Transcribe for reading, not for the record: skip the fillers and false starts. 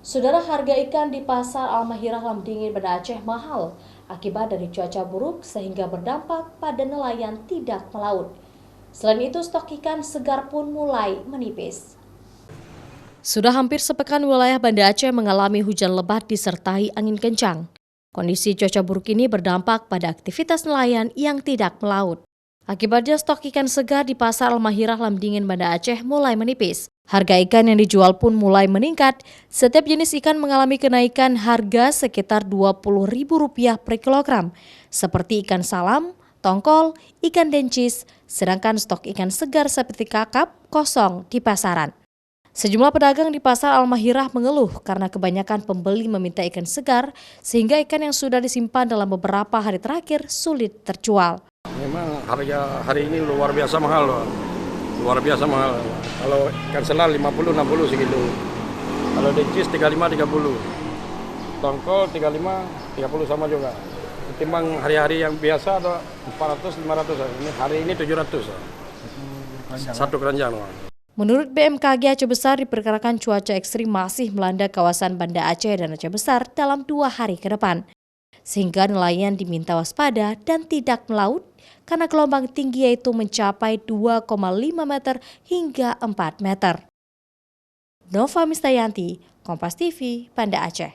Saudara, harga ikan di pasar Al-Mahirah Lamdingin Banda Aceh mahal akibat dari cuaca buruk sehingga berdampak pada nelayan tidak melaut. Selain itu, stok ikan segar pun mulai menipis. Sudah hampir sepekan wilayah Banda Aceh mengalami hujan lebat disertai angin kencang. Kondisi cuaca buruk ini berdampak pada aktivitas nelayan yang tidak melaut. Akibatnya stok ikan segar di pasar Al-Mahirah Lamdingin Banda Aceh mulai menipis. Harga ikan yang dijual pun mulai meningkat. Setiap jenis ikan mengalami kenaikan harga sekitar Rp20.000 per kilogram, seperti ikan salam, tongkol, ikan dencis, sedangkan stok ikan segar seperti kakap kosong di pasaran. Sejumlah pedagang di pasar Al-Mahirah mengeluh karena kebanyakan pembeli meminta ikan segar sehingga ikan yang sudah disimpan dalam beberapa hari terakhir sulit terjual. Memang harga hari ini luar biasa mahal loh. Luar biasa mahal. Kalau ikan selar 50-60 sekilo. Kalau dencis 35-30. Tongkol 35-30 sama juga. Ketimbang hari-hari yang biasa ada 400-500. Ini hari ini 700. Satu keranjang. Menurut BMKG Aceh Besar, diperkirakan cuaca ekstrim masih melanda kawasan Banda Aceh dan Aceh Besar dalam 2 hari ke depan. Sehingga nelayan diminta waspada dan tidak melaut karena gelombang tinggi yaitu mencapai 2,5 meter hingga 4 meter. Nova Mistayanti, Kompas TV, Banda Aceh.